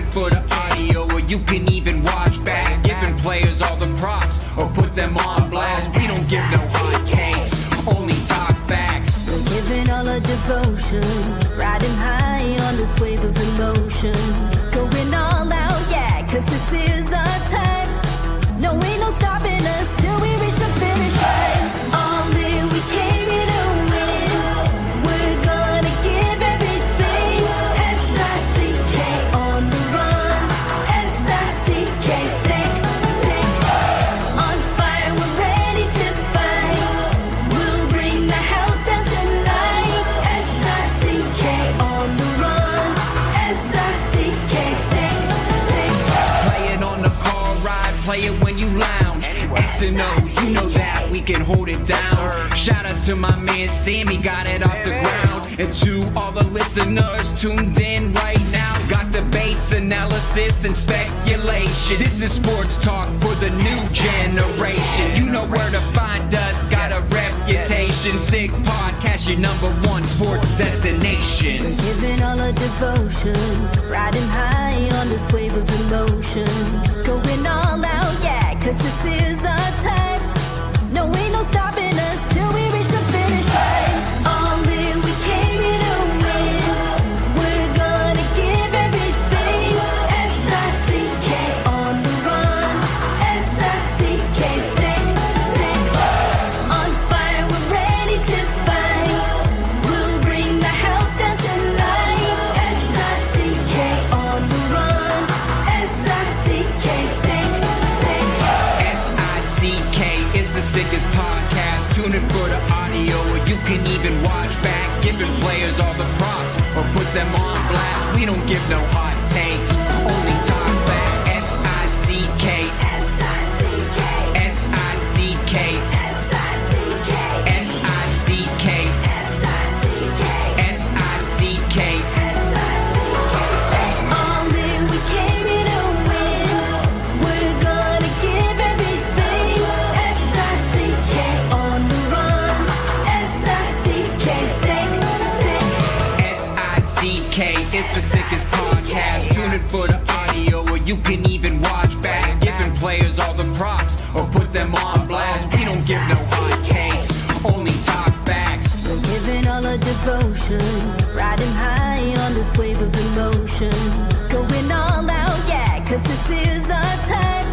for the audio, or you can even watch back. Giving players all the props, or put them on blast. We don't give no hot takes, only talk facts. We're giving all our devotion, riding high on this wave of emotion. Going all out, yeah, cause this is our time. No, ain't no stopping us till we reach the finish line. All in, we came here to win. We're gonna give everything. S-I-C-K on the run. S-I-C-K, sick, sick. On fire, we're ready to fight. We'll bring the house down tonight. S-I-C-K on the run. S-I-C-K, sick, sick. Play it on the car ride, play it when you lounge. X and O, you know that we can hold it down. Shout out to my man Sammy, got it off the ground. And to all the listeners tuned in right now, got debates, analysis, and speculation. This is sports talk for the new generation. You know where to find us, got a reputation. Sick podcast, your #1 sports destination. Giving all our devotion, riding high on this wave of emotion. Going all out, yeah, cause this is our time. No, ain't no stopping us till we reach the finish line. All in, we came here to win. We're gonna give everything. S-I-C-K on the run. S-I-C-K, sick, sick. On fire, we're ready to fight. We'll bring the house down tonight. S-I-C-K on the run. S-I-C-K, sick, sick. S-I-C-K is the sickest podcast. Tune in for the audio, or you can even watch back. Giving players all the props, or put them on blast. We don't give no hot takes, only talk back. S-I-C-K, S-I-C-K, S-I-C-K, S-I-C-K, S-I-C-K, S-I-C-K, S-I-C-K. all in, we came here to win. We're gonna give everything. S-I-C-K on the run. S-I-C-K, sick, sick. S-I-C-K is the sickest podcast. Tune in for the audio, or you can even watch back. Giving players all the props, or put them on blast. We don't give no hot takes, only talk facts. We're giving all our devotion, riding high on this wave of emotion. Going all out, yeah, cause this is our time.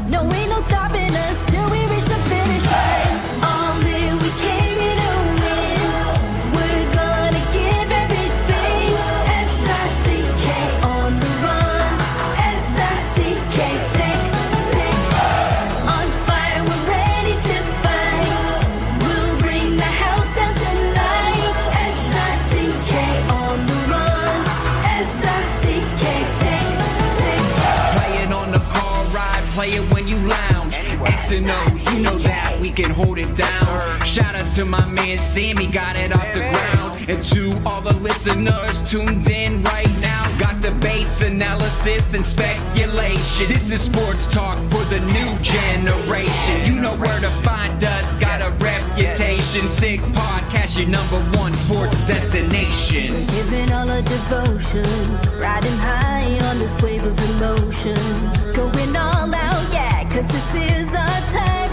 No, ain't no stopping us till we reach the finish line. All in, we came here to win. We're gonna give everything. S-I-C-K on the run. S-I-C-K, sick, sick. On fire, we're ready to fight. We'll bring the house down tonight. S-I-C-K on the run. S-I-C-K, sick, sick. Play it on the car ride, play it when you lounge. X and O, you know that we can hold it down. Shout out to my man Sammy, got it off the ground. And to all the listeners tuned in right now, got debates, analysis, and speculation. This is sports talk for the new generation. You know where to find us, got a reputation. Sick podcast, your #1 sports destination. Giving all our devotion, riding high on this wave of emotion. Going all out, yeah, cause this is our time.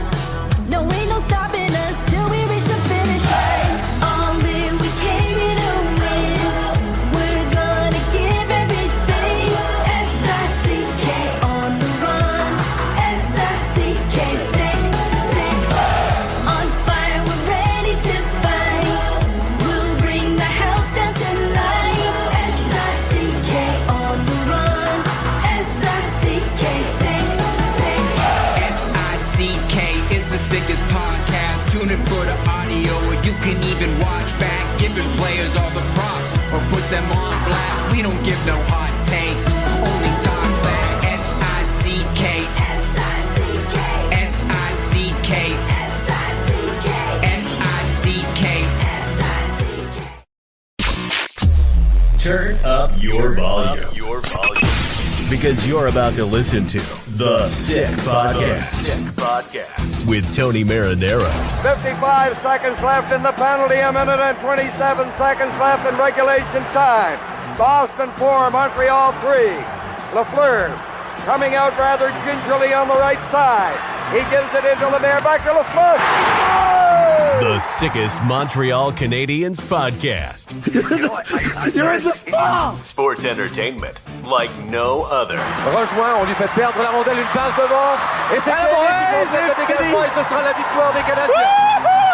No, ain't no stopping us till we reach the finish line. All in, we came here to win. We're gonna give everything. S-I-C-K on the run. S-I-C-K, sick, sick. On fire, we're ready to fight. We'll bring the house down tonight. S-I-C-K on the run. S-I-C-K, sick, sick. S-I-C-K is the sickest podcast. Tune in for the audio, or you can even watch back. Giving players all the props, or put them on blast. We don't give no hot takes, only talk back. S-I-C-K, S-I-C-K, S-I-C-K, S-I-C-K, S-I-C-K. S-I-C-K. Turn up your volume. Because you're about to listen to The Sick Podcast. With Tony Marinaro. 55 seconds left in the penalty, a minute and 27 seconds left in regulation time. Boston 4, Montreal 3. Lafleur coming out rather gingerly on the right side. He gives it into Lemaire, back to Lafleur. Oh! The sickest Montreal Canadiens podcast. You're in the fall! Sports entertainment like no other. Rejoint, on lui fait perdre la rondelle, une passe devant. Et c'est le dégagement et ce sera la victoire des Canadiens.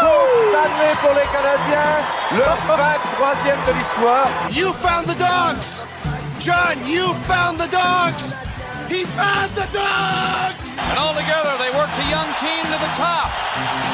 Coupe Stanley pour les Canadiens. Le 23e de l'histoire. You found the dogs! John, you found the dogs! He found the dogs! And all together, they worked a young team to the top.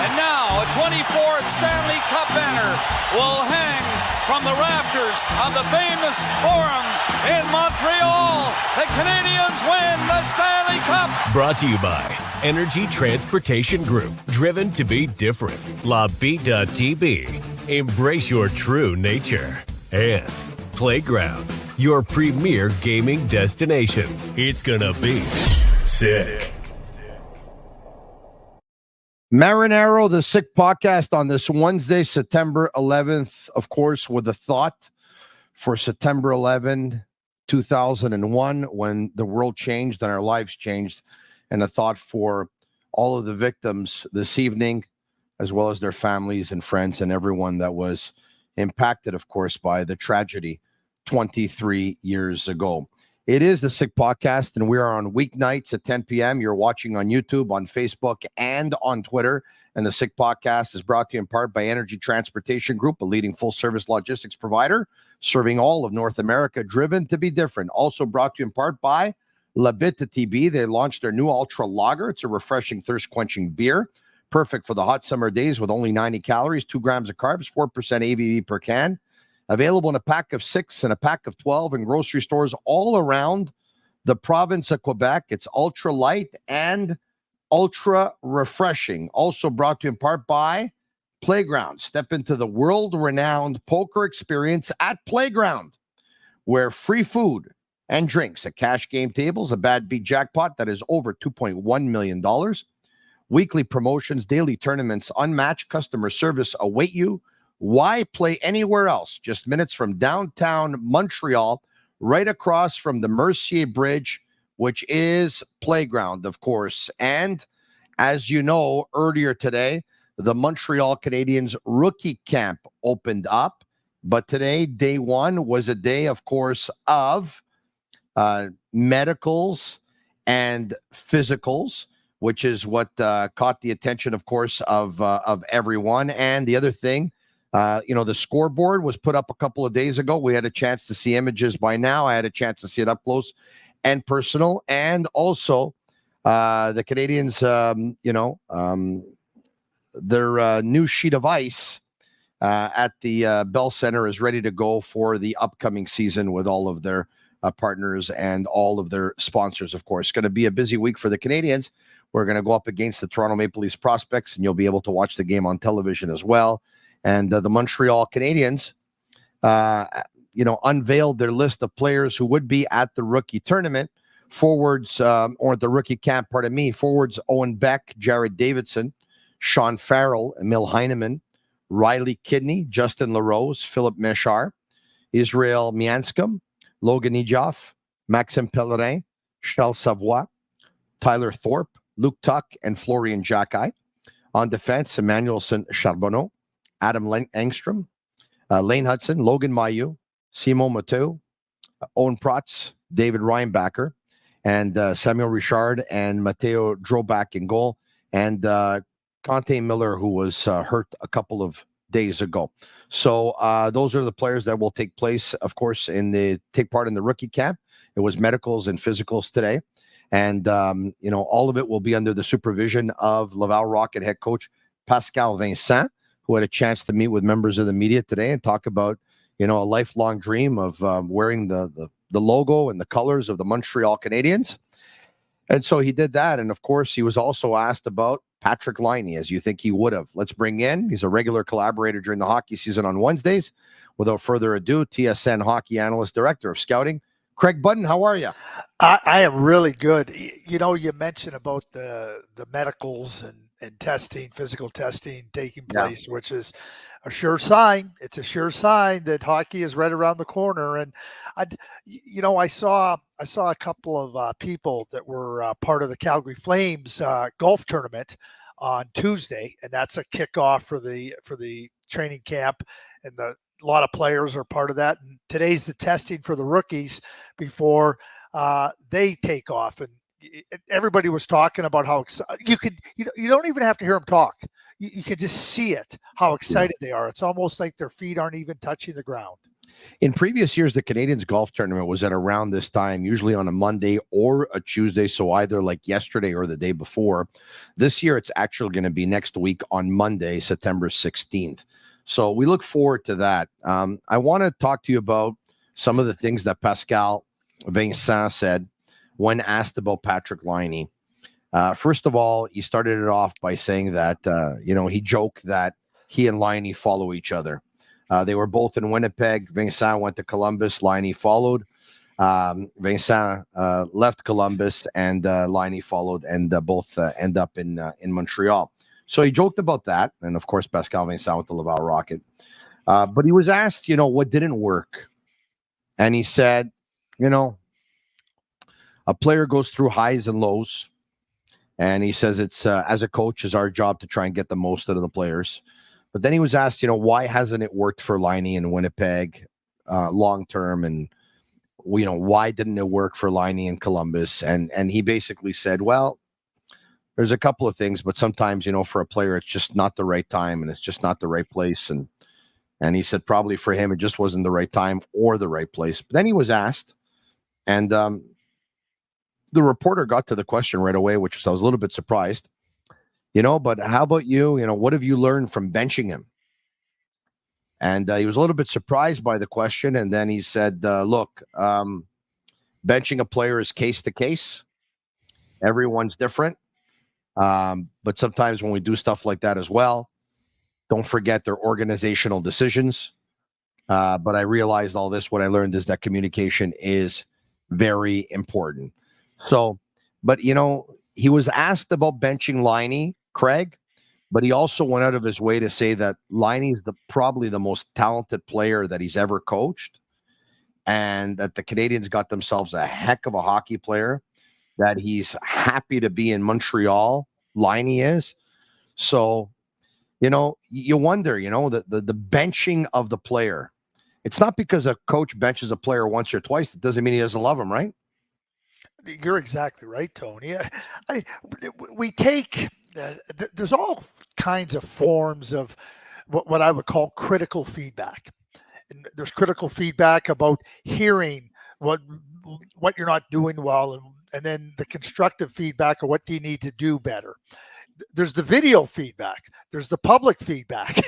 And now, a 24th Stanley Cup banner will hang from the rafters of the famous Forum in Montreal. The Canadiens win the Stanley Cup. Brought to you by Energy Transportation Group. Driven to be different. La Vida Tibi. Embrace your true nature. And Playground, your premier gaming destination. It's gonna be sick. Marinaro, the Sick Podcast on this Wednesday, September 11th, of course, with a thought for September 11, 2001, when the world changed and our lives changed, and a thought for all of the victims this evening, as well as their families and friends and everyone that was impacted, of course, by the tragedy 23 years ago. It is the Sick Podcast, and we are on weeknights at 10 p.m. You're watching on YouTube, on Facebook, and on Twitter. And the Sick Podcast is brought to you in part by Energy Transportation Group, a leading full-service logistics provider serving all of North America, driven to be different. Also brought to you in part by Bittt Tibi. They launched their new Ultra Lager. It's a refreshing, thirst-quenching beer, perfect for the hot summer days with only 90 calories, 2 grams of carbs, 4% ABV per can. Available in a pack of 6 and a pack of 12 in grocery stores all around the province of Quebec. It's ultra light and ultra refreshing. Also brought to you in part by Playground. Step into the world-renowned poker experience at Playground, where free food and drinks, a cash game tables, a bad beat jackpot that is over $2.1 million. Weekly promotions, daily tournaments, unmatched customer service await you. Why play anywhere else? Just minutes from downtown Montreal, right across from the Mercier Bridge, which is Playground, of course. And as you know, earlier today, the Montreal Canadiens rookie camp opened up. But today, day one, was a day, of course, of medicals and physicals, which is what caught the attention, of course, of everyone. And the other thing, the scoreboard was put up a couple of days ago. We had a chance to see images by now. I had a chance to see it up close and personal. And also the Canadiens, their new sheet of ice at the Bell Center is ready to go for the upcoming season with all of their partners and all of their sponsors, of course. It's going to be a busy week for the Canadiens. We're going to go up against the Toronto Maple Leafs prospects, and you'll be able to watch the game on television as well. And the Montreal Canadiens, unveiled their list of players who would be at the rookie tournament. Forwards, or the rookie camp, forwards Owen Beck, Jared Davidson, Sean Farrell, Emil Heineman, Riley Kidney, Justin LaRose, Philip Meshar, Israel Mianskum, Logan Ejoff, Maxime Pellerin, Charles Savoie, Tyler Thorpe, Luke Tuck, and Florian Jacquet. On defense, Emmanuelson Charbonneau, Adam Engstrom, Lane Hudson, Logan Mailloux, Simon Mateu, Owen Protz, David Reinbacher, and Samuel Richard and Matteo Drobak in goal, and Conte Miller, who was hurt a couple of days ago. So those are the players that will take place, of course, take part in the rookie camp. It was medicals and physicals today. And, all of it will be under the supervision of Laval Rocket head coach Pascal Vincent, who had a chance to meet with members of the media today and talk about, a lifelong dream of wearing the logo and the colors of the Montreal Canadiens. And so he did that. And, of course, he was also asked about Patrik Laine, as you think he would have. Let's bring in, he's a regular collaborator during the hockey season on Wednesdays. Without further ado, TSN hockey analyst, director of scouting, Craig Budden, how are you? I am really good. You mentioned about the medicals and testing, physical testing taking place, which is a sure sign. It's a sure sign that hockey is right around the corner. And I saw I saw a couple of people that were part of the Calgary Flames golf tournament on Tuesday, and that's a kickoff for the training camp, and a lot of players are part of that. And today's the testing for the rookies before they take off, and everybody was talking about how you don't even have to hear them talk. You can just see it, how excited they are. It's almost like their feet aren't even touching the ground. In previous years, the Canadiens golf tournament was at around this time, usually on a Monday or a Tuesday, so either like yesterday or the day before. This year, it's actually going to be next week on Monday, September 16th. So we look forward to that. I want to talk to you about some of the things that Pascal Vincent said when asked about Patrik Laine. First of all, he started it off by saying that, he joked that he and Laine follow each other. They were both in Winnipeg. Vincent went to Columbus. Laine followed. Vincent left Columbus, and Laine followed, and both end up in Montreal. So he joked about that. And, of course, Pascal Vincent with the Laval Rocket. But he was asked, what didn't work. And he said, a player goes through highs and lows. And he says it's, as a coach, is our job to try and get the most out of the players. But then he was asked, why hasn't it worked for Laine in Winnipeg long term? And, why didn't it work for Laine in Columbus? And he basically said, well, there's a couple of things, but sometimes, for a player, it's just not the right time and it's just not the right place. And he said probably for him, it just wasn't the right time or the right place. But then he was asked, and the reporter got to the question right away, which I was a little bit surprised. But how about you? What have you learned from benching him? And he was a little bit surprised by the question. And then he said, look, benching a player is case to case. Everyone's different. But sometimes when we do stuff like that as well, don't forget their organizational decisions. But I realized all this. What I learned is that communication is very important. So, but, he was asked about benching Laine, Craig, but he also went out of his way to say that Laine is probably the most talented player that he's ever coached, and that the Canadiens got themselves a heck of a hockey player, that he's happy to be in Montreal. Laine is. So, you wonder, the benching of the player. It's not because a coach benches a player once or twice. It doesn't mean he doesn't love him, right? You're exactly right, Tony. We take there's all kinds of forms of what I would call critical feedback. And there's critical feedback about hearing what you're not doing well, and then the constructive feedback of what do you need to do better. There's the video feedback. There's the public feedback.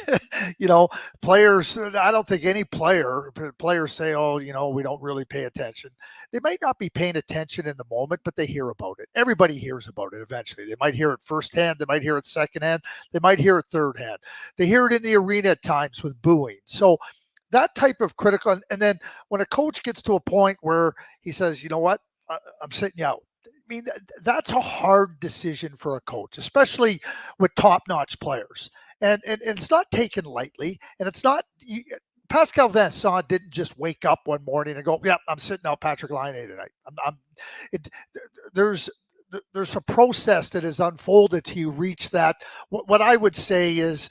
Players, I don't think any players say, oh, we don't really pay attention. They might not be paying attention in the moment, but they hear about it. Everybody hears about it eventually. They might hear it firsthand. They might hear it secondhand. They might hear it thirdhand. They hear it in the arena at times with booing. So that type of critical. And then when a coach gets to a point where he says, you know what, I'm sitting you out. I mean, that's a hard decision for a coach, especially with top-notch players. And it's not taken lightly. And it's not Pascal Vincent didn't just wake up one morning and go, yeah, I'm sitting out Patrik Laine tonight. There's a process that is unfolded till you reach that. What I would say is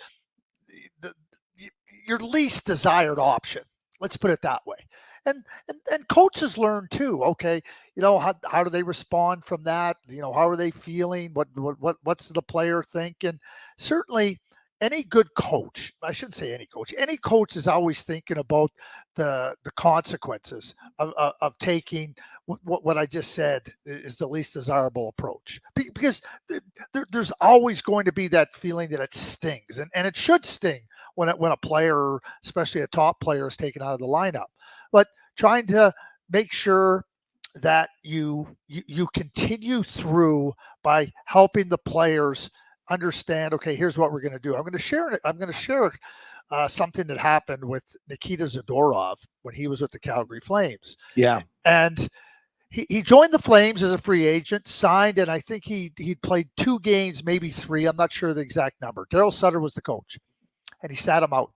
your least desired option. Let's put it that way. And coaches learn too. Okay, how do they respond from that? How are they feeling? What's the player thinking? Certainly, any good coach, I shouldn't say any coach is always thinking about the consequences of taking what I just said is the least desirable approach. Because there's always going to be that feeling that it stings, and it should sting when a player, especially a top player, is taken out of the lineup. But trying to make sure that you continue through by helping the players understand, okay, here's what we're going to do. I'm going to share something that happened with Nikita Zadorov when he was with the Calgary Flames. Yeah. And he joined the Flames as a free agent, signed, and I think he played 2 games, maybe 3. I'm not sure the exact number. Daryl Sutter was the coach, and he sat him out.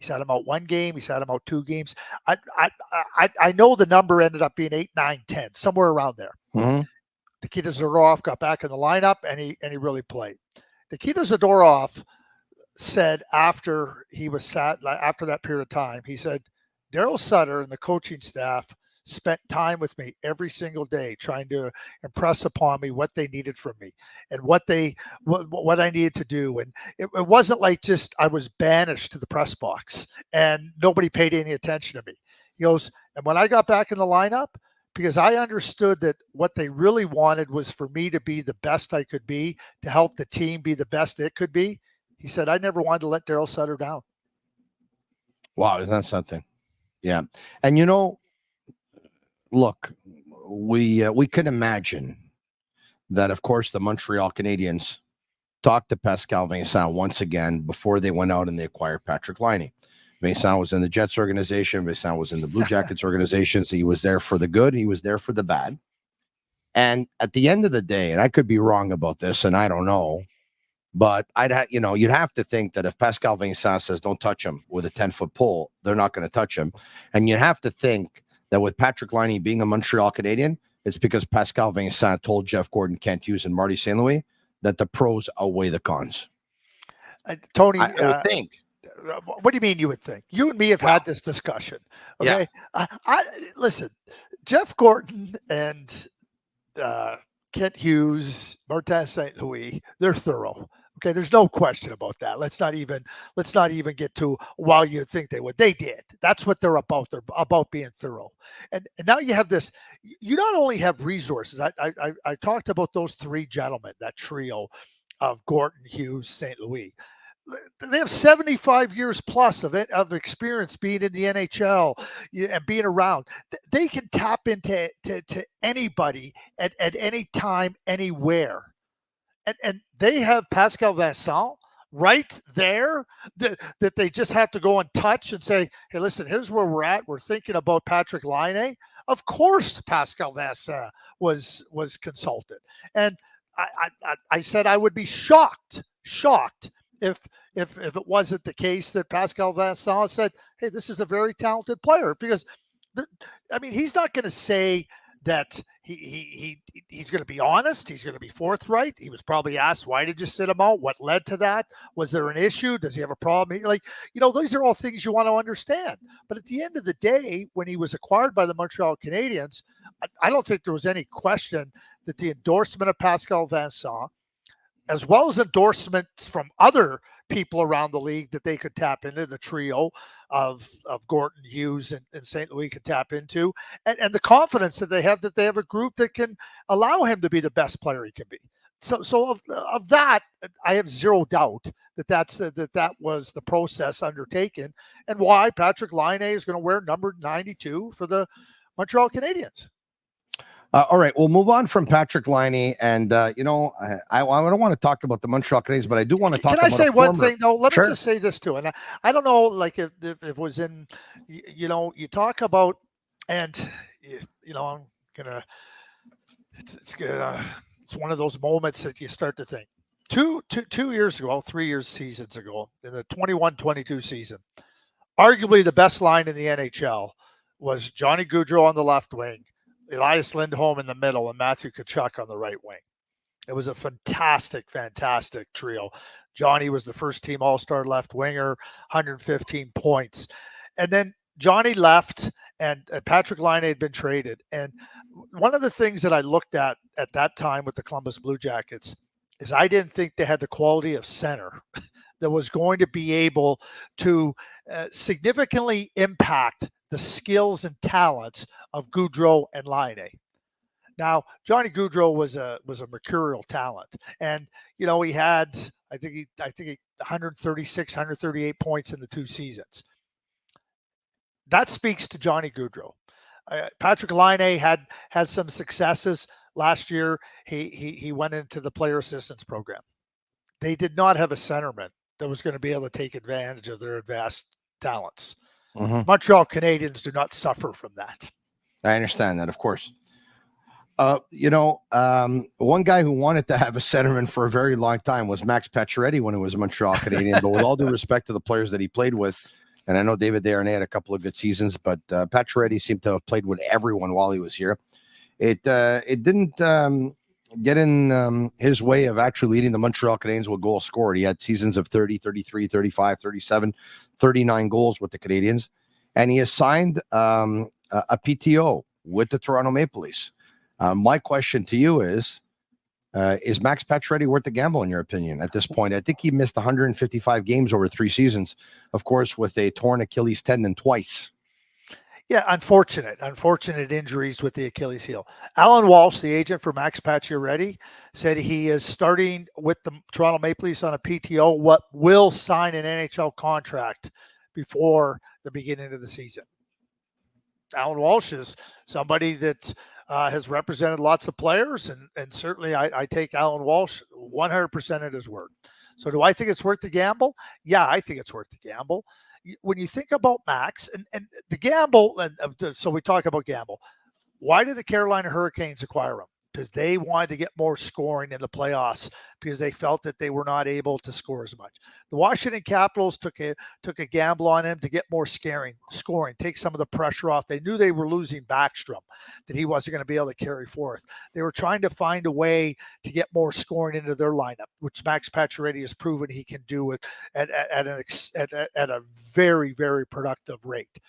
He sat him out 1 game. He sat him out 2 games. I know the number ended up being 8, 9, 10, somewhere around there. Mm-hmm. Nikita Zadorov got back in the lineup, and he really played. Nikita Zadorov said after he was sat, after that period of time, he said, Daryl Sutter and the coaching staff spent time with me every single day trying to impress upon me what they needed from me and what I needed to do. And it wasn't like just I was banished to the press box and nobody paid any attention to me. He goes, and when I got back in the lineup, because I understood that what they really wanted was for me to be the best I could be, to help the team be the best it could be. He said, I never wanted to let Daryl Sutter down. Wow, isn't that something? Yeah. And, you know, look, we can imagine that, of course, the Montreal Canadiens talked to Pascal Vincent once again before they went out and they acquired Patrik Laine. Vincent was in the Jets organization. Vincent was in the Blue Jackets organization. So he was there for the good. He was there for the bad. And at the end of the day, and I could be wrong about this, and I don't know, but you'd have to think that if Pascal Vincent says don't touch him with a 10-foot pole, they're not going to touch him. And you'd have to think that with Patrik Laine being a Montreal Canadien, it's because Pascal Vincent told Jeff Gordon, Kent Hughes, and Marty St. Louis that the pros outweigh the cons. Tony, I would think. What do you mean you would think? You and me have had this discussion. Okay. Yeah. Listen, Jeff Gordon and Kent Hughes, Martin St. Louis, they're thorough. Okay, there's no question about that. Let's not even get to while you think they would. They did. That's what they're about. They're about being thorough. And now you have this. You not only have resources. I talked about those 3 gentlemen, that trio of Gordon, Hughes, St. Louis. They have 75 years plus of experience being in the NHL and being around. They can tap into anybody at any time, anywhere. And they have Pascal Vincent right there that they just have to go and touch and say, hey, listen, here's where we're at. We're thinking about Patrik Laine. Of course, Pascal Vincent was consulted. And I said I would be shocked if it wasn't the case that Pascal Vincent said, hey, this is a very talented player. Because, he's not going to say that he's going to be honest. He's going to be forthright. He was probably asked, why did you sit him out? What led to that? Was there an issue? Does he have a problem? Those are all things you want to understand. But at the end of the day, when he was acquired by the Montreal Canadiens, I don't think there was any question that the endorsement of Pascal Vincent, as well as endorsements from other people around the league that they could tap into, the trio of Gordon, Hughes, and St. Louis could tap into, and the confidence that they have a group that can allow him to be the best player he can be. So of that, I have zero doubt that was the process undertaken, and why Patrik Laine is going to wear number 92 for the Montreal Canadiens. All right, we'll move on from Patrik Laine, and I don't want to talk about the Montreal Canadiens, but I do want to talk. Can about I say one thing though? Let Sure. me just say this too, and I don't know, like if it was in, you talk about, and I'm gonna, it's one of those moments that you start to think. 2 years ago, 3 seasons ago, in the 21-22 season, arguably the best line in the NHL was Johnny Gaudreau on the left wing, Elias Lindholm in the middle, and Matthew Tkachuk on the right wing. It was a fantastic trio. Johnny was the first team all-star left winger, 115 points. And then Johnny left, and Patrik Laine had been traded. And one of the things that I looked at that time with the Columbus Blue Jackets is I didn't think they had the quality of center that was going to be able to significantly impact the skills and talents of Gaudreau and Laine. Now, Johnny Gaudreau was a mercurial talent, and he had I think 136, 138 points in the 2 seasons. That speaks to Johnny Gaudreau. Patrik Laine had some successes last year. He went into the player assistance program. They did not have a centerman that was going to be able to take advantage of their vast talents. Mm-hmm. Montreal Canadiens do not suffer from that. I understand that, of course. One guy who wanted to have a centerman for a very long time was Max Pacioretty when he was a Montreal Canadien. But with all due respect to the players that he played with, And I know David Desharnais had a couple of good seasons, but Pacioretty seemed to have played with everyone while he was here. It didn't get in his way of actually leading the Montreal Canadiens with goals scored. He had seasons of 30, 33, 35, 37, 39 goals with the Canadiens. And he has signed a PTO with the Toronto Maple Leafs. My question to you is Max Pacioretty worth the gamble, in your opinion, at this point? I think he missed 155 games over 3 seasons, of course, with a torn Achilles tendon twice. Yeah, unfortunate injuries with the Achilles heel. Alan Walsh, the agent for Max Pacioretty, said he is starting with the Toronto Maple Leafs on a PTO, what will sign an NHL contract before the beginning of the season. Alan Walsh is somebody that has represented lots of players, and certainly I take Alan Walsh 100% at his word. So do I think it's worth the gamble? Yeah, I think it's worth the gamble. When you think about Max and the gamble, so we talk about gamble. Why did the Carolina Hurricanes acquire him? Because they wanted to get more scoring in the playoffs because they felt that they were not able to score as much. The Washington Capitals took a gamble on him to get more scoring, take some of the pressure off. They knew they were losing Backstrom, that he wasn't going to be able to carry forth. They were trying to find a way to get more scoring into their lineup, which Max Pacioretty has proven he can do it at a very, very productive rate.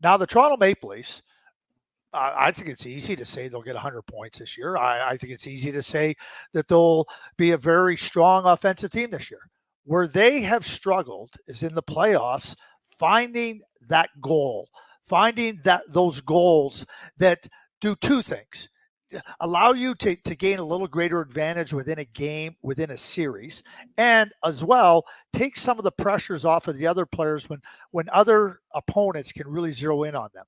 Now the Toronto Maple Leafs, I think it's easy to say they'll get 100 points this year. I think it's easy to say that they'll be a very strong offensive team this year. Where they have struggled is in the playoffs, finding that goal, finding those goals that do 2 things. Allow you to gain a little greater advantage within a game, within a series, and as well take some of the pressures off of the other players when other opponents can really zero in on them.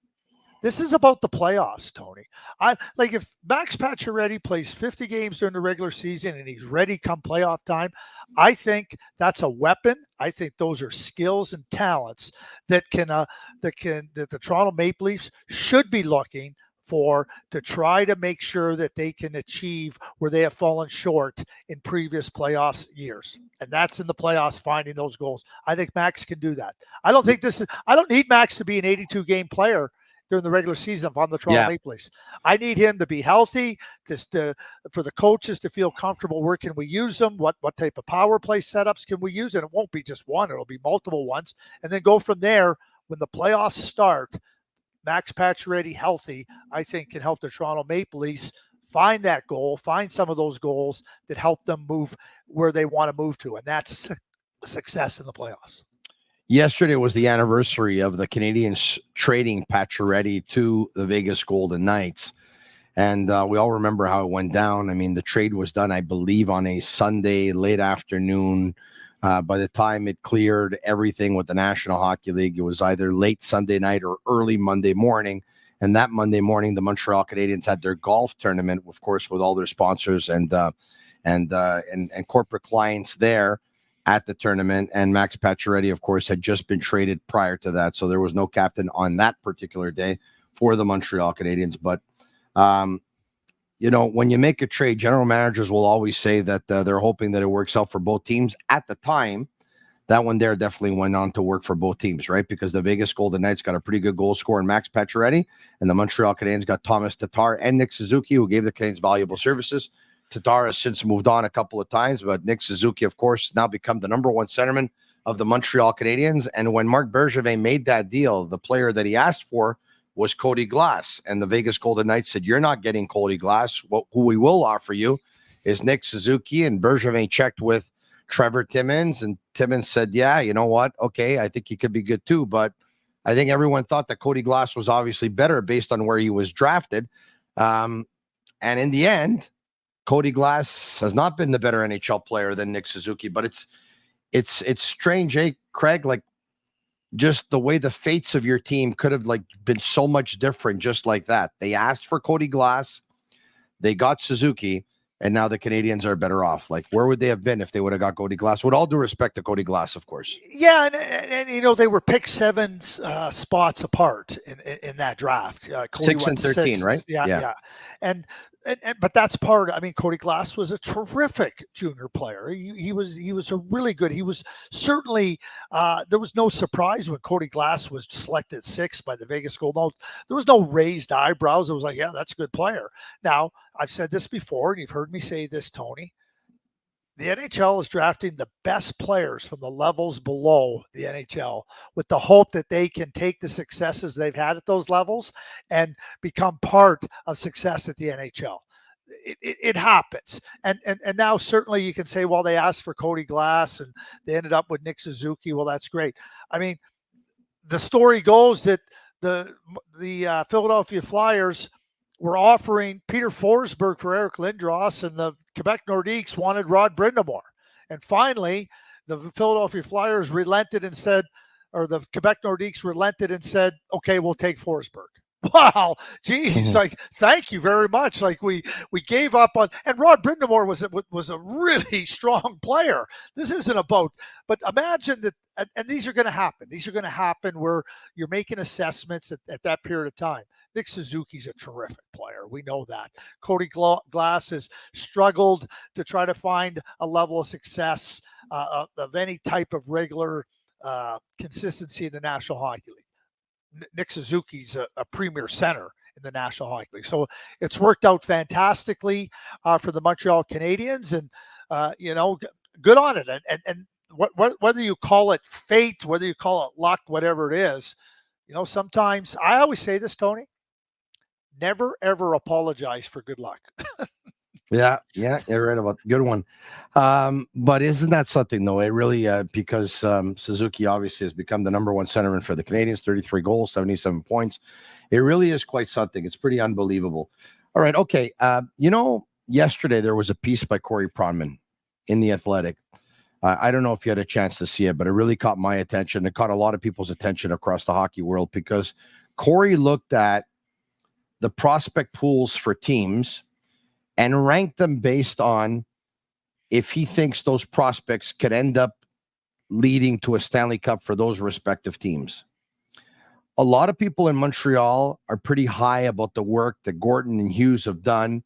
This is about the playoffs, Tony. If Max Pacioretty plays 50 games during the regular season and he's ready come playoff time, I think that's a weapon. I think those are skills and talents that the Toronto Maple Leafs should be looking for to try to make sure that they can achieve where they have fallen short in previous playoffs years. And that's in the playoffs, finding those goals. I think Max can do that. I don't need Max to be an 82 game player during the regular season if I'm the Toronto Maple Leafs. I need him to be healthy, for the coaches to feel comfortable. Where can we use them? What type of power play setups can we use? And it won't be just one, it'll be multiple ones. And then go from there. When the playoffs start, Max Pacioretty healthy, I think can help the Toronto Maple Leafs find that goal, find some of those goals that help them move where they want to move to. And that's success in the playoffs. Yesterday was the anniversary of the Canadiens trading Pacioretty to the Vegas Golden Knights. And we all remember how it went down. I mean, the trade was done, I believe, on a Sunday late afternoon. By the time it cleared everything with the National Hockey League, it was either late Sunday night or early Monday morning. And that Monday morning, the Montreal Canadiens had their golf tournament, of course, with all their sponsors and corporate clients there at the tournament. And Max Pacioretty, of course, had just been traded prior to that. So there was no captain on that particular day for the Montreal Canadiens. But, when you make a trade, general managers will always say that they're hoping that it works out for both teams. At the time, that one there definitely went on to work for both teams, right? Because the Vegas Golden Knights got a pretty good goal scorer in Max Pacioretty, and the Montreal Canadiens got Thomas Tatar and Nick Suzuki, who gave the Canadiens valuable services. Tatar has since moved on a couple of times, but Nick Suzuki, of course, now become the number 1 centerman of the Montreal Canadiens. And when Marc Bergevin made that deal, the player that he asked for was Cody Glass. And the Vegas Golden Knights said, you're not getting Cody Glass. Who we will offer you is Nick Suzuki. And Bergevin checked with Trevor Timmins, and Timmins said, yeah, you know what? Okay, I think he could be good too. But I think everyone thought that Cody Glass was obviously better based on where he was drafted. And in the end, Cody Glass has not been the better NHL player than Nick Suzuki, but it's strange, Craig? Like, just the way the fates of your team could have been so much different, just like that. They asked for Cody Glass, they got Suzuki, and now the Canadiens are better off. Like, where would they have been if they would have got Cody Glass? With all due respect to Cody Glass, of course. Yeah, and they were picked 7 spots apart in that draft. Cody 6 and 13, 6. right? Yeah. And But that's part. I mean, Cody Glass was a terrific junior player. He was a really good. He was certainly. There was no surprise when Cody Glass was selected 6th by the Vegas Golden Knights. There was no raised eyebrows. It was like, yeah, that's a good player. Now, I've said this before, and you've heard me say this, Tony. The NHL is drafting the best players from the levels below the NHL with the hope that they can take the successes they've had at those levels and become part of success at the NHL. It happens. And now certainly you can say, well, they asked for Cody Glass and they ended up with Nick Suzuki. Well, that's great. I mean, the story goes that the Philadelphia Flyers were offering Peter Forsberg for Eric Lindros, and the Quebec Nordiques wanted Rod Brind'Amour. And finally, the Philadelphia Flyers relented and said, or the Quebec Nordiques relented and said, okay, we'll take Forsberg. Wow, geez, like, thank you very much. Like, we gave up on, and Rod Brind'Amour was a really strong player. This isn't about, but imagine that, and these are going to happen. These are going to happen where you're making assessments at that period of time. Nick Suzuki's a terrific player. We know that. Cody Glass has struggled to try to find a level of success of any type of regular consistency in the National Hockey League. Nick Suzuki's a premier center in the National Hockey League. So it's worked out fantastically for the Montreal Canadiens, and, good on it. And whether you call it fate, whether you call it luck, whatever it is, sometimes I always say this, Tony, never, ever apologize for good luck. Yeah, you're right about good one. But isn't that something, though? It really, because Suzuki obviously has become the number 1 centerman for the Canadiens, 33 goals, 77 points. It really is quite something. It's pretty unbelievable. All right, okay. Yesterday there was a piece by Corey Pronman in The Athletic. I don't know if you had a chance to see it, but it really caught my attention. It caught a lot of people's attention across the hockey world because Corey looked at the prospect pools for teams and ranked them based on if he thinks those prospects could end up leading to a Stanley Cup for those respective teams. A lot of people in Montreal are pretty high about the work that Gordon and Hughes have done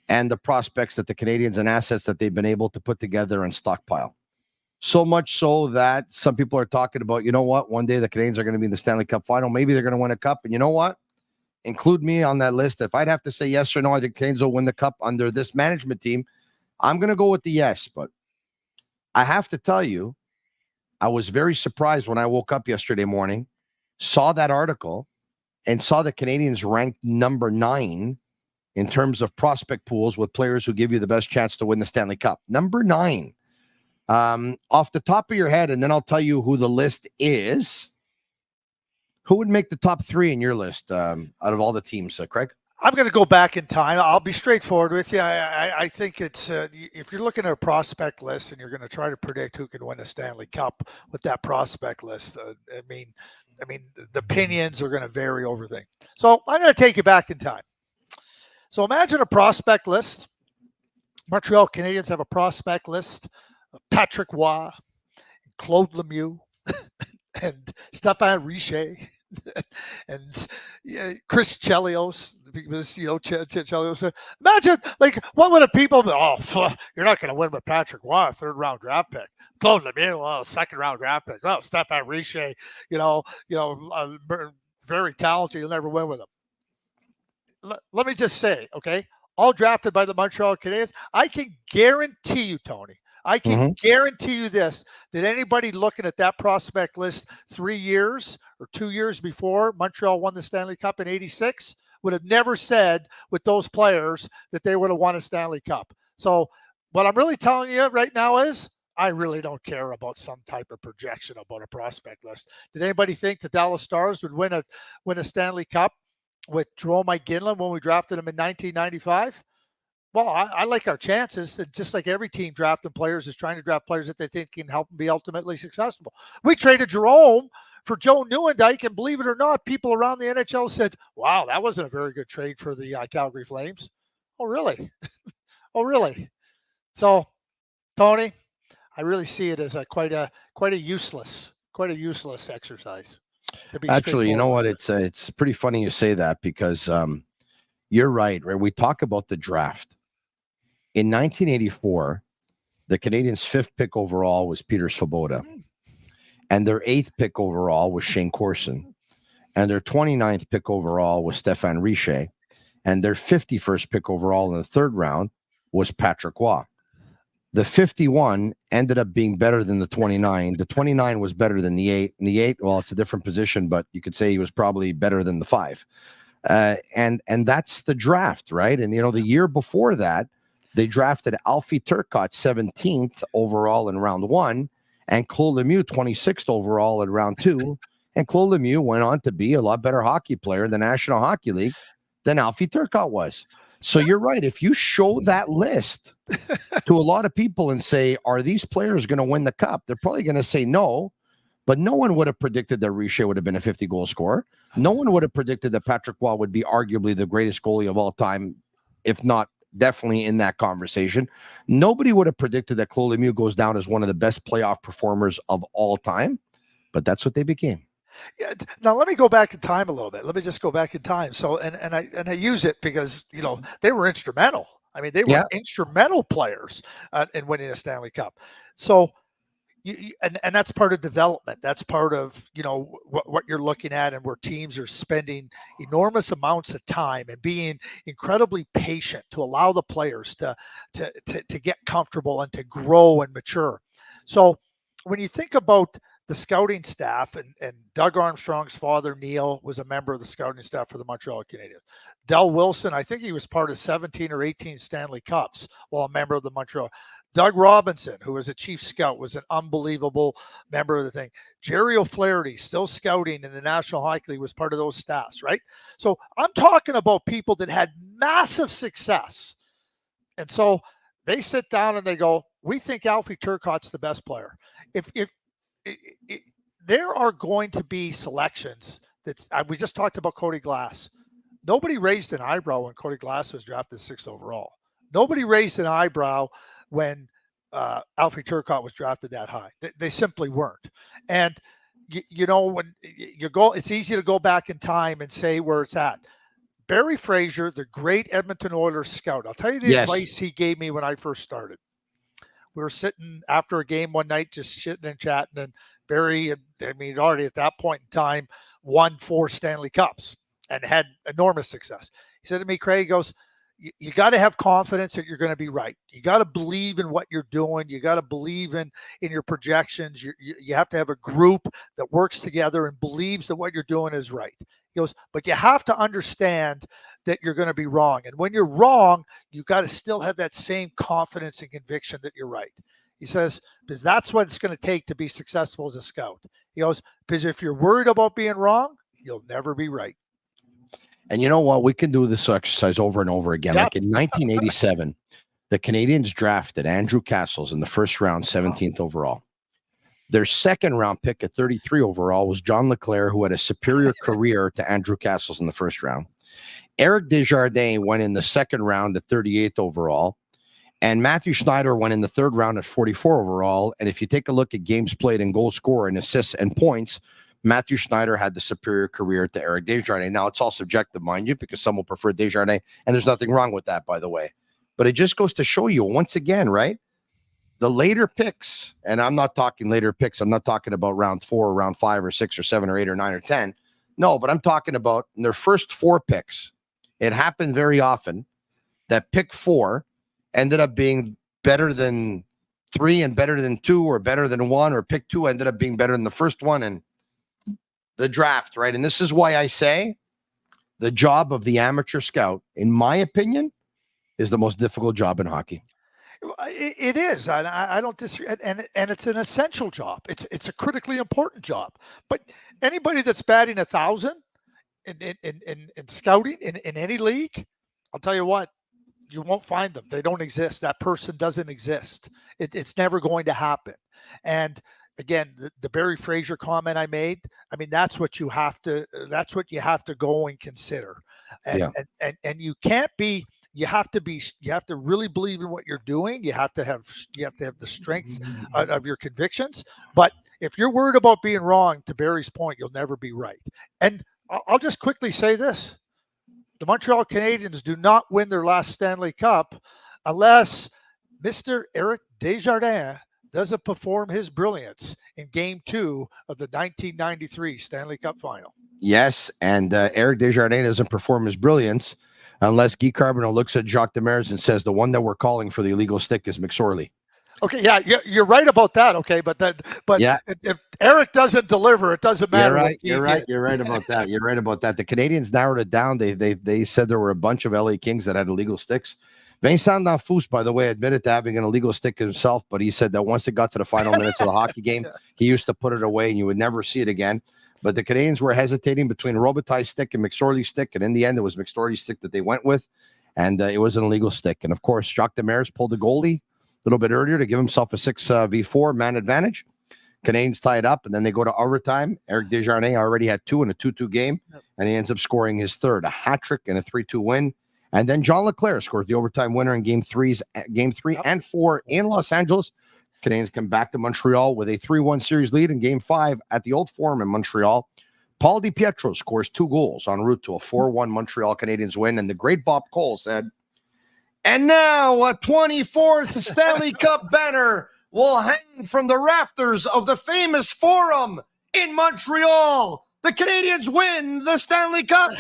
and the prospects that the Canadiens and assets that they've been able to put together and stockpile. So much so that some people are talking about, you know what, one day the Canadiens are going to be in the Stanley Cup final. Maybe they're going to win a cup. And you know what? Include me on that list. If I'd have to say yes or no, I think Canadiens will win the cup under this management team. I'm going to go with the yes. But I have to tell you, I was very surprised when I woke up yesterday morning, saw that article, and saw the Canadiens ranked number 9 in terms of prospect pools with players who give you the best chance to win the Stanley Cup. Number 9. Off the top of your head, and then I'll tell you who the list is. Who would make the top 3 in your list out of all the teams, Craig? I'm going to go back in time. I'll be straightforward with you. I think it's if you're looking at a prospect list and you're going to try to predict who can win a Stanley Cup with that prospect list, I mean, the opinions are going to vary over things. So I'm going to take you back in time. So imagine a prospect list. Montreal Canadiens have a prospect list of Patrick Roy, Claude Lemieux, and Stéphane Richer, and Chris Chelios, because Chelios. Imagine, like, what would the people be? Oh, you're not going to win with Patrick Roy, 3rd round draft pick. Claude Lemieux, 2nd round draft pick. Oh, Stéphane Richer, very talented. You'll never win with him. Let me just say, okay, all drafted by the Montreal Canadiens. I can guarantee you, Tony. I can guarantee you this, that anybody looking at that prospect list 3 years or 2 years before Montreal won the Stanley Cup in '86 would have never said with those players that they would have won a Stanley Cup. So what I'm really telling you right now is I really don't care about some type of projection about a prospect list. Did anybody think the Dallas Stars would win a Stanley Cup with Jerome McGinley when we drafted him in 1995? Well, I like our chances. Just like every team drafting players is trying to draft players that they think can help them be ultimately successful. We traded Jerome for Joe Nieuwendyk, and believe it or not, people around the NHL said, wow, that wasn't a very good trade for the Calgary Flames. Oh, really? Oh, really? So, Tony, I really see it as quite a useless exercise. Actually, you know what? It's pretty funny you say that because you're right. We talk about the draft. In 1984, the Canadiens' 5th pick overall was Peter Svoboda, and their 8th pick overall was Shane Corson, and their 29th pick overall was Stéphane Richer, and their 51st pick overall in the 3rd round was Patrick Laine. The 51 ended up being better than the 29. The 29 was better than the 8. And the 8, well, it's a different position, but you could say he was probably better than the 5. And that's the draft, right? And, the year before that, they drafted Alfie Turcotte 17th overall in round 1 and Claude Lemieux 26th overall in round 2. And Claude Lemieux went on to be a lot better hockey player in the National Hockey League than Alfie Turcotte was. So you're right. If you show that list to a lot of people and say, are these players going to win the cup? They're probably going to say no, but no one would have predicted that Richer would have been a 50-goal scorer. No one would have predicted that Patrick Laine would be arguably the greatest goalie of all time, if not definitely in that conversation. Nobody would have predicted that Claude Lemieux goes down as one of the best playoff performers of all time, but that's what they became. Yeah. Now let me go back in time a little bit. Let me just go back in time. So, and I use it because they were instrumental. I mean, they were instrumental players in winning a Stanley Cup. So, and that's part of development. That's part of what you're looking at, and where teams are spending enormous amounts of time and being incredibly patient to allow the players to get comfortable and to grow and mature. So, when you think about the scouting staff, and Doug Armstrong's father, Neil, was a member of the scouting staff for the Montreal Canadiens. Del Wilson, I think he was part of 17 or 18 Stanley Cups while a member of the Montreal. Doug Robinson, who was a chief scout, was an unbelievable member of the thing. Jerry O'Flaherty, still scouting in the National Hockey League, was part of those staffs, right? So I'm talking about people that had massive success. And so they sit down and they go, we think Alfie Turcotte's the best player. If there are going to be selections we just talked about Cody Glass. Nobody raised an eyebrow when Cody Glass was drafted 6th overall. Nobody raised an eyebrow when Alfie Turcotte was drafted that high. They simply weren't. And when you go, it's easy to go back in time and say where it's at. Barry Fraser, the great Edmonton Oilers scout. I'll tell you the advice he gave me when I first started. We were sitting after a game one night, just sitting and chatting, and Barry, already at that point in time, won 4 Stanley Cups and had enormous success. He said to me, Craig, he goes, you got to have confidence that you're going to be right. You got to believe in what you're doing. You got to believe in your projections. You have to have a group that works together and believes that what you're doing is right. He goes, but you have to understand that you're going to be wrong. And when you're wrong, you got to still have that same confidence and conviction that you're right. He says, because that's what it's going to take to be successful as a scout. He goes, because if you're worried about being wrong, you'll never be right. And you know what? We can do this exercise over and over again. Yep. Like in 1987, the Canadiens drafted Andrew Castles in the 1st round, 17th overall. Their 2nd round pick at 33 overall was John LeClair, who had a superior career to Andrew Castles in the 1st round. Eric Desjardins went in the 2nd round at 38th overall. And Matthew Schneider went in the 3rd round at 44 overall. And if you take a look at games played and goal scorer and assists and points, Matthew Schneider had the superior career to Eric Desjardins. Now, it's all subjective, mind you, because some will prefer Desjardins, and there's nothing wrong with that, by the way. But it just goes to show you, once again, right? The later picks, and I'm not talking later picks. I'm not talking about round 4 or round 5 or 6 or 7 or 8 or 9 or 10. No, but I'm talking about in their first 4 picks. It happened very often that pick 4 ended up being better than 3 and better than 2 or better than 1, or pick 2 ended up being better than the first one, and the draft, right? And this is why I say the job of the amateur scout, in my opinion, is the most difficult job in hockey. It is. I don't disagree. And it's an essential job. It's a critically important job. But anybody that's batting 1,000 in scouting in any league, I'll tell you what, you won't find them. They don't exist. That person doesn't exist. It's never going to happen. And again, the Barry Fraser comment I made, I mean, that's what you have to go and consider. And you can't be, you have to really believe in what you're doing. You have to have the strength of your convictions. But if you're worried about being wrong, to Barry's point, you'll never be right. And I'll just quickly say this. the Montreal Canadiens do not win their last Stanley Cup unless Mr. Eric Desjardins doesn't perform his brilliance in Game 2 of the 1993 Stanley Cup Final. Yes, and Eric Desjardins doesn't perform his brilliance unless Guy Carbonneau looks at Jacques Demers and says the one that we're calling for the illegal stick is McSorley. Okay, yeah, you're right about that. Okay, but if Eric doesn't deliver, it doesn't matter. You're right about that. You're right about that. The Canadiens narrowed it down. They said there were a bunch of LA Kings that had illegal sticks. Vincent D'Anfous, by the way, admitted to having an illegal stick himself, but he said that once it got to the final minutes of the hockey game, he used to put it away and you would never see it again. But the Canadiens were hesitating between Robitaille's stick and McSorley's stick, and in the end, it was McSorley's stick that they went with, and it was an illegal stick. And of course, Jacques Demers pulled the goalie a little bit earlier to give himself a 6v4 man advantage. Canadiens tie it up, and then they go to overtime. Eric Desjardins already had 2 in a 2-2 game, and he ends up scoring his third, a hat trick and a 3-2 win. And then John Leclerc scores the overtime winner in Game 3 and 4 in Los Angeles. Canadiens come back to Montreal with a 3-1 series lead in Game 5 at the Old Forum in Montreal. Paul DiPietro scores 2 goals en route to a 4-1 Montreal Canadiens win. And the great Bob Cole said, "And now a 24th Stanley Cup banner will hang from the rafters of the famous Forum in Montreal. The Canadiens win the Stanley Cup."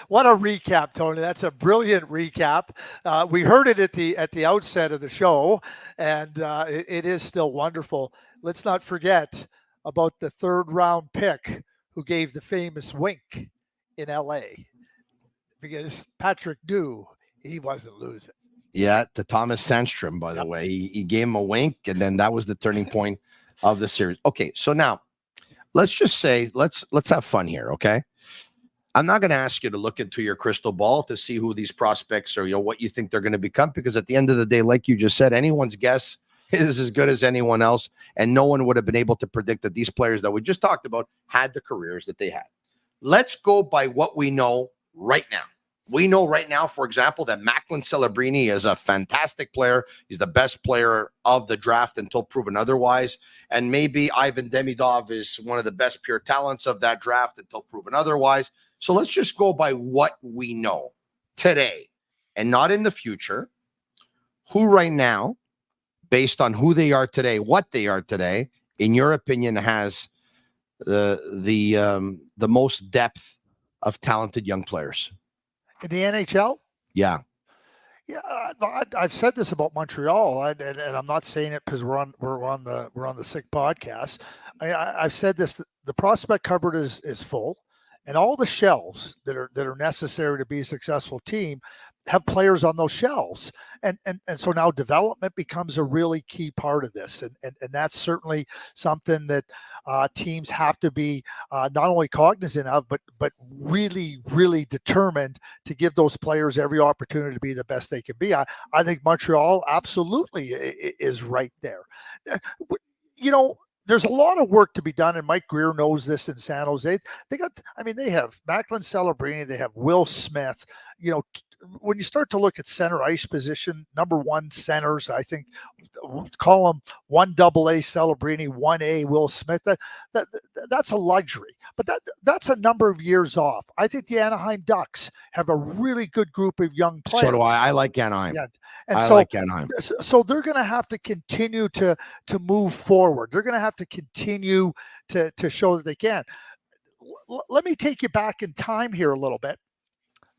What a recap, Tony. That's a brilliant recap. We heard it at the outset of the show, and it is still wonderful. Let's not forget about the 3rd round pick who gave the famous wink in LA, because Patrick knew he wasn't losing. Yeah, to Thomas Sandstrom, by the way. He gave him a wink, and then that was the turning point of the series. Okay, so now let's just say, let's have fun here, okay? I'm not going to ask you to look into your crystal ball to see who these prospects are, what you think they're going to become, because at the end of the day, like you just said, anyone's guess is as good as anyone else, and no one would have been able to predict that these players that we just talked about had the careers that they had. Let's go by what we know right now. We know right now, for example, that Macklin Celebrini is a fantastic player. He's the best player of the draft until proven otherwise. And maybe Ivan Demidov is one of the best pure talents of that draft until proven otherwise. So let's just go by what we know today and not in the future. Who right now, based on who they are today, what they are today, in your opinion, has the most depth of talented young players? In the NHL? Yeah. Yeah, I've said this about Montreal, and I'm not saying it because we're on the Sick podcast. I've said this: the prospect cupboard is full, and all the shelves that are necessary to be a successful team have players on those shelves, and so now development becomes a really key part of this, and that's certainly something that teams have to be not only cognizant of, but really determined to give those players every opportunity to be the best they can be. I think Montreal absolutely is right there. There's a lot of work to be done, and Mike Greer knows this in San Jose. They have Macklin Celebrini, they have Will Smith. When you start to look at center ice position, number 1 centers, I think, call them 1AA Celebrini, 1A Will Smith. That's a luxury, but that's a number of years off. I think the Anaheim Ducks have a really good group of young players. So do I. I like Anaheim. Yeah. I like Anaheim. So they're going to have to continue to move forward. They're going to have to continue to show that they can. Let me take you back in time here a little bit.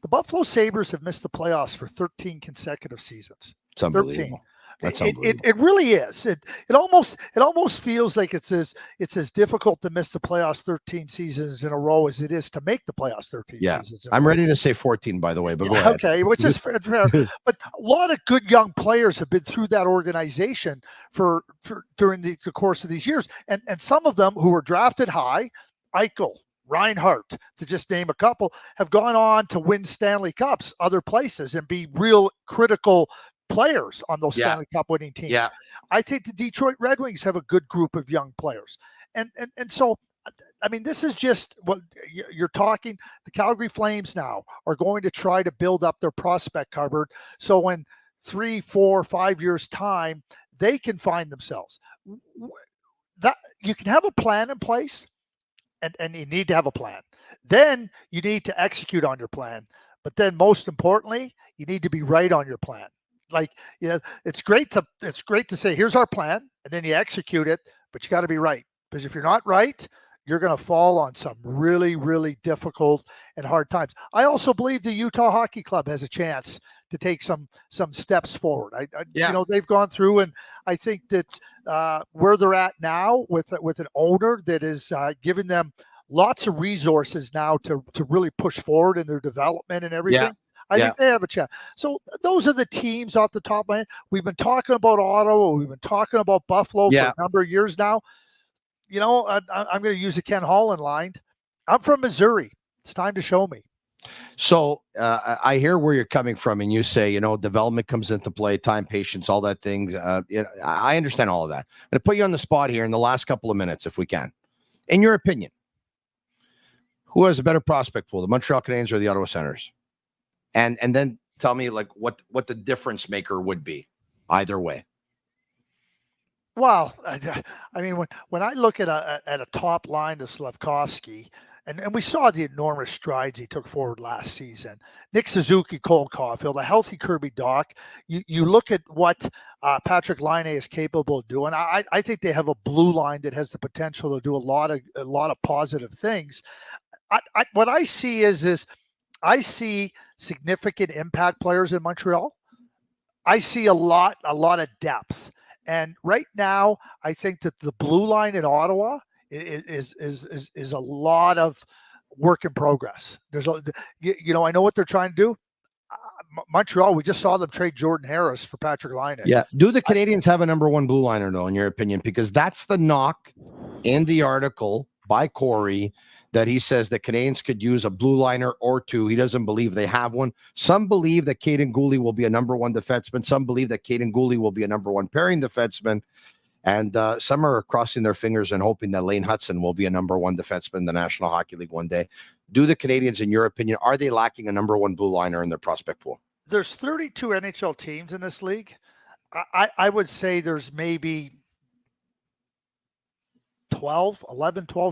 The Buffalo Sabres have missed the playoffs for 13 consecutive seasons. It's unbelievable. 13. That's unbelievable. It really is. It almost feels like it's as difficult to miss the playoffs 13 seasons in a row as it is to make the playoffs 13 seasons in a row. I'm ready to say 14, by the way, but go ahead. Okay, which is fair. But a lot of good young players have been through that organization for during the course of these years, and some of them who were drafted high, Eichel, Reinhart, to just name a couple, have gone on to win Stanley Cups other places and be real critical players on those Stanley Cup winning teams. Yeah. I think the Detroit Red Wings have a good group of young players. And so, this is just what you're talking. The Calgary Flames now are going to try to build up their prospect cupboard. So in 3, 4, 5 years' time, they can find themselves. That you can have a plan in place. And you need to have a plan. Then you need to execute on your plan. But then most importantly, you need to be right on your plan. Like, it's great to say, here's our plan, and then you execute it, but you got to be right. Because if you're not right, you're going to fall on some really, really difficult and hard times. I also believe the Utah Hockey Club has a chance to take some steps forward. They've gone through, and I think that where they're at now with an owner that is giving them lots of resources now to really push forward in their development and everything. Yeah. I think they have a chance. So those are the teams off the top of my head. We've been talking about Ottawa. We've been talking about Buffalo for a number of years now. I'm going to use a Ken Holland line. I'm from Missouri. It's time to show me. So I hear where you're coming from, and you say, development comes into play, time, patience, all that things. I understand all of that. I'm going to put you on the spot here in the last couple of minutes, if we can. In your opinion, who has a better prospect pool, the Montreal Canadiens or the Ottawa Senators? And then tell me like what the difference maker would be either way. Well, I mean, when I look at a top line of Slafkovsky, and we saw the enormous strides he took forward last season. Nick Suzuki, Cole Caulfield, a healthy Kirby Dach. You look at what Patrik Laine is capable of doing. I think they have a blue line that has the potential to do a lot of positive things. What I see is I see significant impact players in Montreal. I see a lot of depth. And right now, I think that the blue line in Ottawa is a lot of work in progress. There's I know what they're trying to do. Montreal, we just saw them trade Jordan Harris for Patrik Laine. Yeah. Do the Canadiens have a number one blue liner, though, in your opinion? Because that's the knock in the article by Corey, that he says that Canadiens could use a blue liner or two. He doesn't believe they have one. Some believe that Caden Gooley will be a number one defenseman. Some believe that Caden Gooley will be a number one pairing defenseman. And some are crossing their fingers and hoping that Lane Hudson will be a number one defenseman in the National Hockey League one day. Do the Canadiens, in your opinion, are they lacking a number one blue liner in their prospect pool? There's 32 NHL teams in this league. I would say there's maybe 12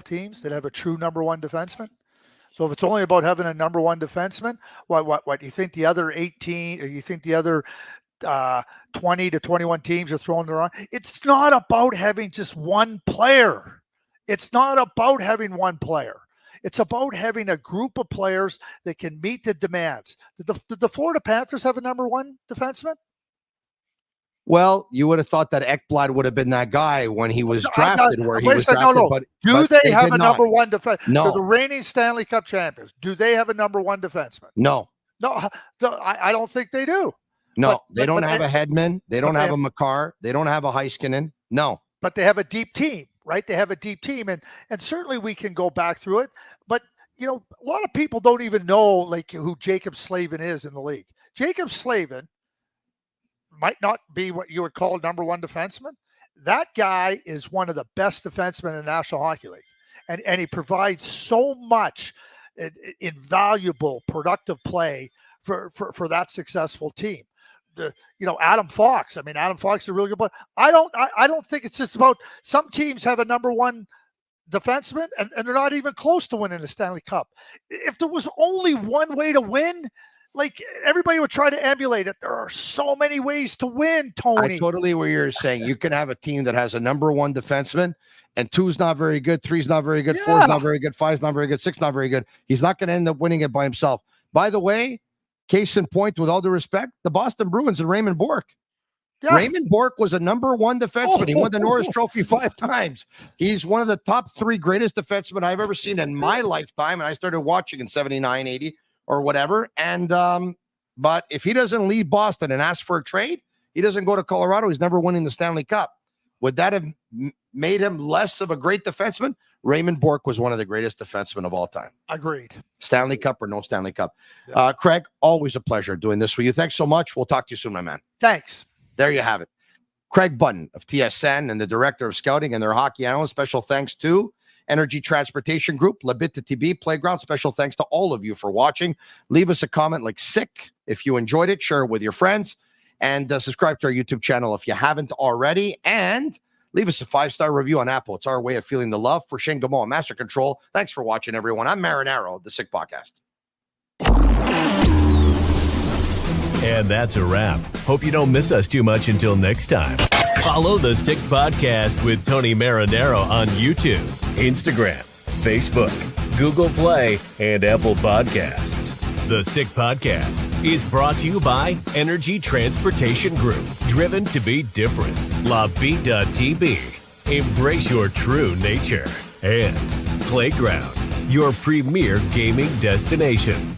teams that have a true number one defenseman. So if it's only about having a number one defenseman, what you think the other 18, or you think the other 20 to 21 teams are throwing their on? It's not about having just one player. It's not about having one player. It's about having a group of players that can meet the demands. Did the Florida Panthers have a number one defenseman? Well, you would have thought that Ekblad would have been that guy when he was drafted, where he was drafted. No. But they have a number one defenseman? No. They're the reigning Stanley Cup champions. Do they have a number one defenseman? No. I don't think they do. No, they don't have a Hedman. They don't have a Makar. They don't have a Heiskanen. No. But they have a deep team, right? They have a deep team. And certainly we can go back through it. But, a lot of people don't even know who Jacob Slavin is in the league. Jacob Slavin might not be what you would call a number one defenseman. That guy is one of the best defensemen in the National Hockey League. And he provides so much invaluable, productive play for that successful team. Adam Fox. I mean, Adam Fox is a really good player. I don't think it's just about, some teams have a number one defenseman and they're not even close to winning the Stanley Cup. If there was only one way to win, everybody would try to emulate it. There are so many ways to win, Tony. I totally what you're saying. You can have a team that has a number one defenseman and 2's not very good, 3's not very good, 4's not very good, 5's not very good, 6's not very good. He's not going to end up winning it by himself. By the way, case in point, with all due respect, the Boston Bruins and Raymond Bourque. Yeah. Raymond Bourque was a number one defenseman. He won the Norris Trophy 5 times. He's one of the top 3 greatest defensemen I've ever seen in my lifetime. And I started watching in 79, 80 or whatever. And but if he doesn't leave Boston and ask for a trade, he doesn't go to Colorado, he's never winning the Stanley Cup. Would that have made him less of a great defenseman? Raymond Bourque was one of the greatest defensemen of all time. Agreed. Stanley Cup or no Stanley Cup. Yeah. Craig, always a pleasure doing this with you. Thanks so much. We'll talk to you soon, my man. Thanks. There you have it. Craig Button of TSN and the director of scouting and their hockey analyst. Special thanks to Energy Transportation Group, Bittt Tibi Playground. Special thanks to all of you for watching. Leave us a comment like sick if you enjoyed it. Share it with your friends. And subscribe to our YouTube channel if you haven't already. And leave us a 5-star review on Apple. It's our way of feeling the love. For Shane Gamoa, Master Control, thanks for watching, everyone. I'm Marinaro, the Sick Podcast. And that's a wrap. Hope you don't miss us too much until next time. Follow The Sick Podcast with Tony Marinaro on YouTube, Instagram, Facebook, Google Play, and Apple Podcasts. The Sick Podcast is brought to you by Energy Transportation Group, driven to be different. TB. Embrace your true nature. And Playground, your premier gaming destination.